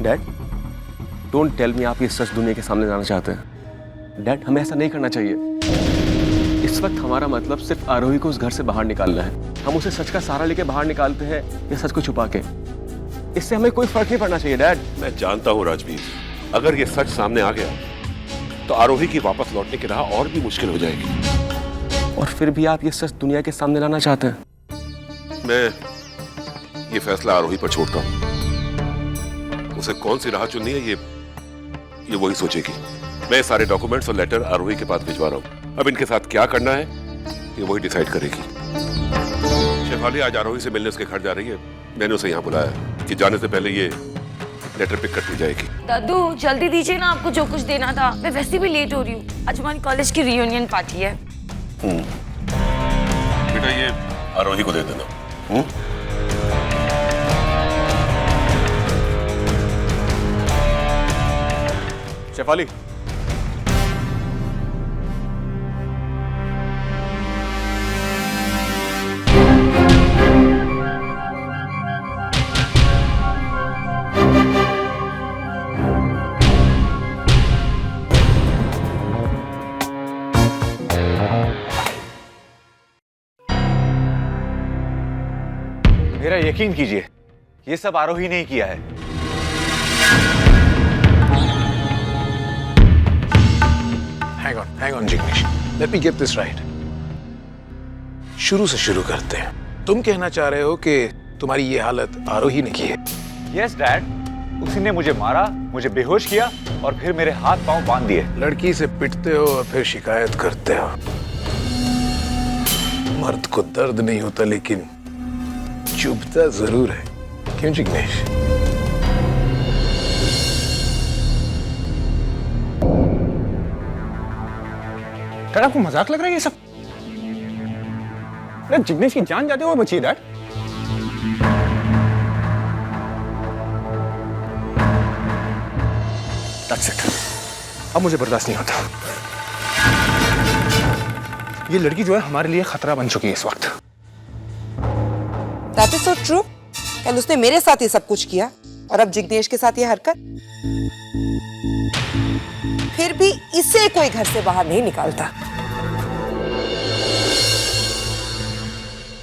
Dad, don't tell me आप ये सच दुनिया के सामने लाना चाहते हैं। डैड, हमें ऐसा नहीं करना चाहिए। इस वक्त हमारा मतलब सिर्फ आरोही को उस घर से बाहर निकालना है। हम उसे सच का सहारा लेके बाहर निकालते हैं या सच को छुपा के, इससे हमें कोई फर्क नहीं पड़ना चाहिए। डैड, मैं जानता हूँ राजवीर, अगर ये सच सामने आ गया तो आरोही की वापस लौटने की राह और भी मुश्किल हो जाएगी। और फिर भी आप ये सच दुनिया के सामने लाना चाहते हैं। मैं ये फैसला आरोही पर छोड़ता हूँ। उसे कौन सी राह चुननी है ये वही सोचेगी। मैं सारे डॉक्यूमेंट्स और लेटर आरोही के पास भिजवा रहा हूँ। अब इनके साथ क्या करना है ये वही डिसाइड करेगी। शेफाली आज आरोही से मिलने उसके घर जा रही है। मैंने उसे यहाँ बुलाया कि जाने से पहले ये लेटर पिक करती जाएगी। दादू जल्दी दीजिए ना, आपको जो कुछ देना था। मैं वैसे भी लेट हो रही हूँ, आज हमारी कॉलेज की रियूनियन पार्टी है। बेटा ये आरोही को दे देना। शेफाली, मेरा यकीन कीजिए, ये सब आरोही ने ही किया है। Hang on, Jignesh. Let me get this right. शुरू से शुरू करते हैं। तुम कहना चाह रहे हो कि तुम्हारी ये हालत आरोही ने की है? यस डैड, उसी ने मुझे मारा, मुझे बेहोश किया और फिर मेरे हाथ पांव बांध दिए। लड़की से पिटते हो और फिर शिकायत करते हो। मर्द को दर्द नहीं होता लेकिन चुभता जरूर है, क्यों जिग्नेश? डैड, आपको मजाक लग रहा है ये सब? डैड, जिग्नेश की जान जाते हुए बची है डैड। That's it. अब मुझे बर्दाश्त नहीं होता। ये लड़की जो है हमारे लिए खतरा बन चुकी है इस वक्त। That is so true. कल उसने मेरे साथ ये सब कुछ किया और अब जिग्नेश के साथ ये हरकत। फिर भी इसे कोई घर से बाहर नहीं निकालता।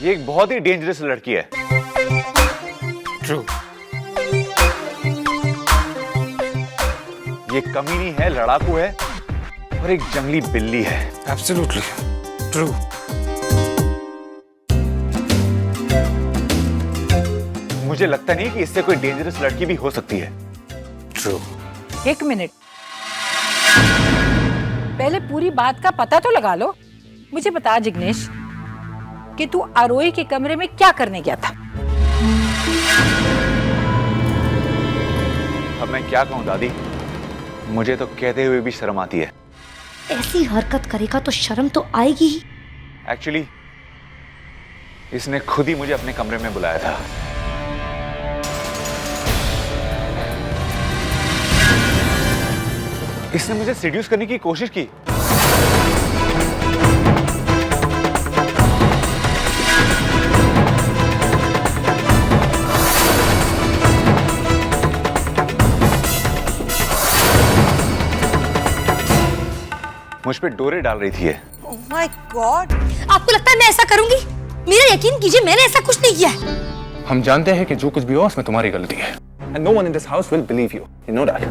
ये एक बहुत ही डेंजरस लड़की है। ट्रू। ये कमीनी है, लड़ाकू है और एक जंगली बिल्ली है। Absolutely true. मुझे लगता नहीं कि इससे कोई डेंजरस लड़की भी हो सकती है। ट्रू। एक मिनट, पहले पूरी बात का पता तो लगा लो। मुझे बता जिग्नेश कि तू आरोही के कमरे में क्या करने गया था? अब मैं क्या कहूं दादी, मुझे तो कहते हुए भी शर्म आती है। ऐसी हरकत करेगा तो शर्म तो आएगी ही। एक्चुअली इसने खुद ही मुझे अपने कमरे में बुलाया था। इसने मुझे सीड्यूस करने की कोशिश की। मुझ पे डोरे डाल रही थी ये। Oh my God! आपको लगता है मैं ऐसा करूंगी? मेरा यकीन कीजिए, मैंने ऐसा कुछ नहीं किया है। हम जानते हैं कि जो कुछ भी हो उसमें तुम्हारी गलती है। And no one in this house will believe you. You know that.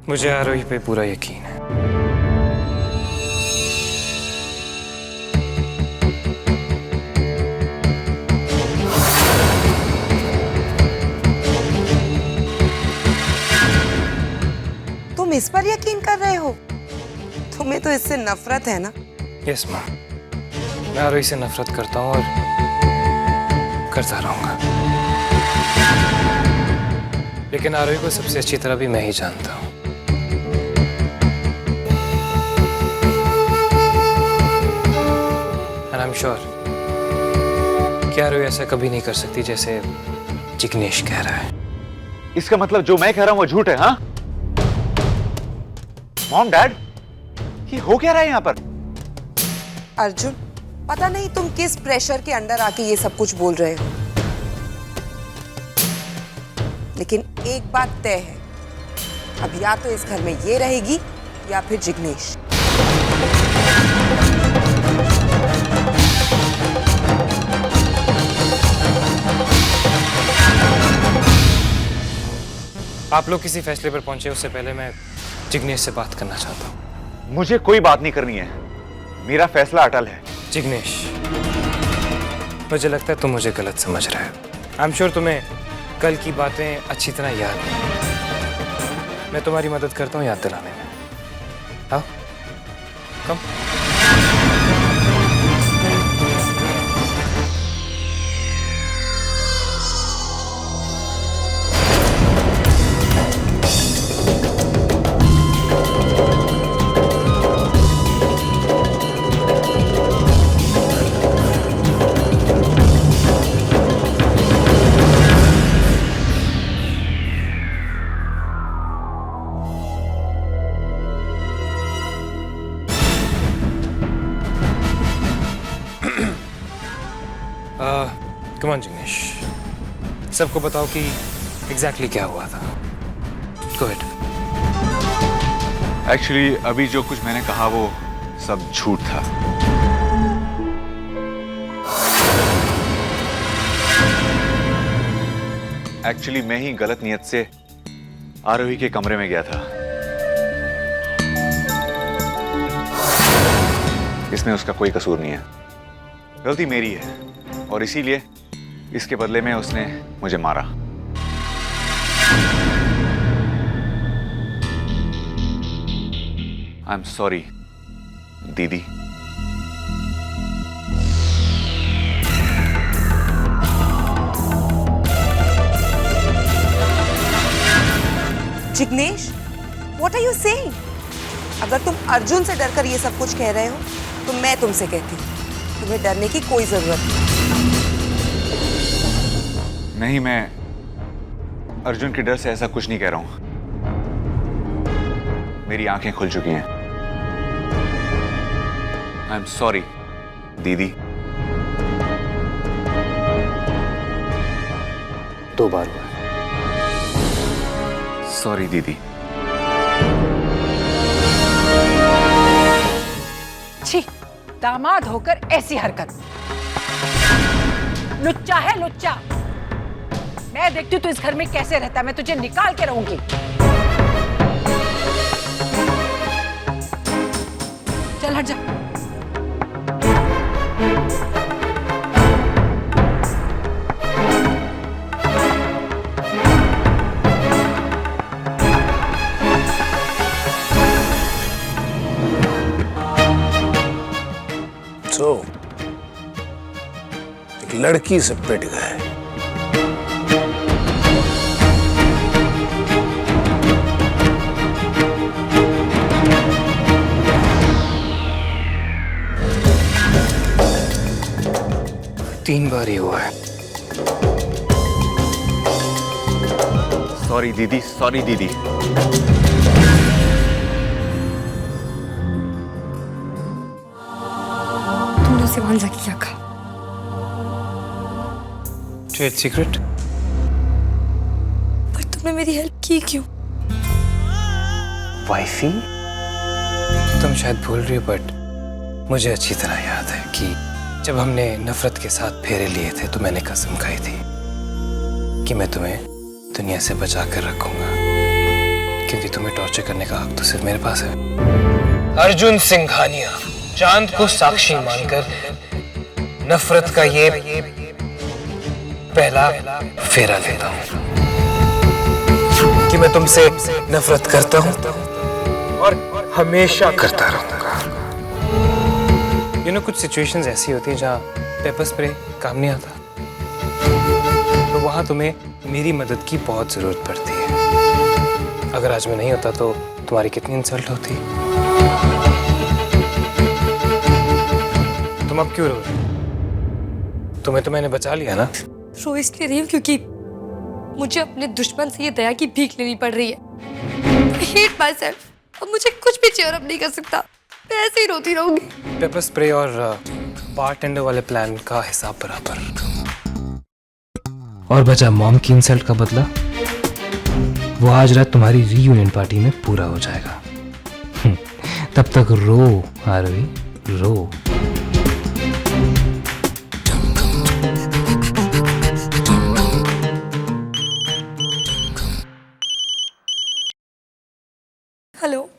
मुझे आरोही पे पूरा यकीन है। तुम इस पर यकीन कर रहे हो? तुम्हें तो इससे नफरत है ना? यस माँ, मैं आरोही से नफरत करता हूँ और करता रहूंगा। लेकिन आरोही को सबसे अच्छी तरह भी मैं ही जानता हूँ। And I'm sure कि आरोही ऐसा कभी नहीं कर सकती जैसे जिग्नेश कह रहा है। इसका मतलब जो मैं कह रहा हूं वो झूठ है? हाँ मॉम डैड, ये हो क्या रहा है यहाँ पर? अर्जुन, पता नहीं तुम किस प्रेशर के अंडर आके ये सब कुछ बोल रहे हो। लेकिन एक बात तय है, अब या तो इस घर में ये रहेगी या फिर जिग्नेश। आप लोग किसी फैसले पर पहुंचे उससे पहले मैं जिग्नेश से बात करना चाहता हूँ। मुझे कोई बात नहीं करनी है, मेरा फैसला अटल है। जिग्नेश, मुझे लगता है तुम मुझे गलत समझ रहे हो। आई एम श्योर तुम्हें कल की बातें अच्छी तरह याद हैं। मैं तुम्हारी मदद करता हूँ याद दिलाने में। आओ, कम। कम ऑन जिग्नेश, सबको बताओ कि एग्जैक्टली क्या हुआ था। Go ahead. एक्चुअली अभी जो कुछ मैंने कहा वो सब झूठ था। एक्चुअली मैं ही गलत नियत से आरोही के कमरे में गया था। इसमें उसका कोई कसूर नहीं है, गलती मेरी है और इसीलिए इसके बदले में उसने मुझे मारा। आई एम सॉरी दीदी। Jignesh, what are you saying? अगर तुम अर्जुन से डरकर ये सब कुछ कह रहे हो तो मैं तुमसे कहती हूँ, तुम्हें डरने की कोई जरूरत नहीं। नहीं, मैं अर्जुन के डर से ऐसा कुछ नहीं कह रहा हूं। मेरी आंखें खुल चुकी हैं। आई एम सॉरी दीदी। 2 बार हुआ। सॉरी दीदी। छी, दामाद होकर ऐसी हरकत। लुच्चा है लुच्चा। मैं देखती हूँ तू इस घर में कैसे रहता है, मैं तुझे निकाल के रहूंगी। चल हट जा। तो एक लड़की से पिट गए। तीन बार ही हुआ है। सॉरी दीदी, सॉरी दीदी। तुमने उसे वहां जाके क्या कहा? Trade secret. पर तुमने मेरी हेल्प की क्यों? वाइफी, तुम शायद भूल रही हो बट मुझे अच्छी तरह याद है कि जब हमने नफरत के साथ फेरे लिए थे तो मैंने कसम खाई थी कि मैं तुम्हें दुनिया से बचा कर रखूंगा, क्योंकि तुम्हें टॉर्चर करने का हक तो सिर्फ मेरे पास है। अर्जुन सिंघानिया, चांद को साक्षी मानकर नफरत का ये पहला फेरा लेता हूं कि मैं तुमसे नफरत करता हूं और हमेशा करता रहूंगा। कुछ सिचुएशंस ऐसी होती हैं जहां पेपर स्प्रे काम नहीं आता, तो वहां तुम्हें मेरी मदद की बहुत जरूरत पड़ती है। अगर आज मैं नहीं होता तो तुम्हारी कितनी इंसल्ट होती। तुम अब क्यों रो रही हो? तुम्हें तो मैंने बचा लिया ना। रो इसलिए रही हूँ क्योंकि मुझे अपने दुश्मन से ये दया की भीख लेनी पड़ रही है। I hate myself। अब मुझे कुछ भी चेयर अप नहीं कर सकता, मैं ऐसे ही रोती रहूंगी। पेपर स्प्रे और बारटेंडर वाले प्लान का हिसाब बराबर। और बचा मॉम की इंसल्ट का बदला। वो आज रात तुम्हारी रीयूनियन पार्टी में पूरा हो जाएगा। तब तक रो आरोही, रो। हेलो।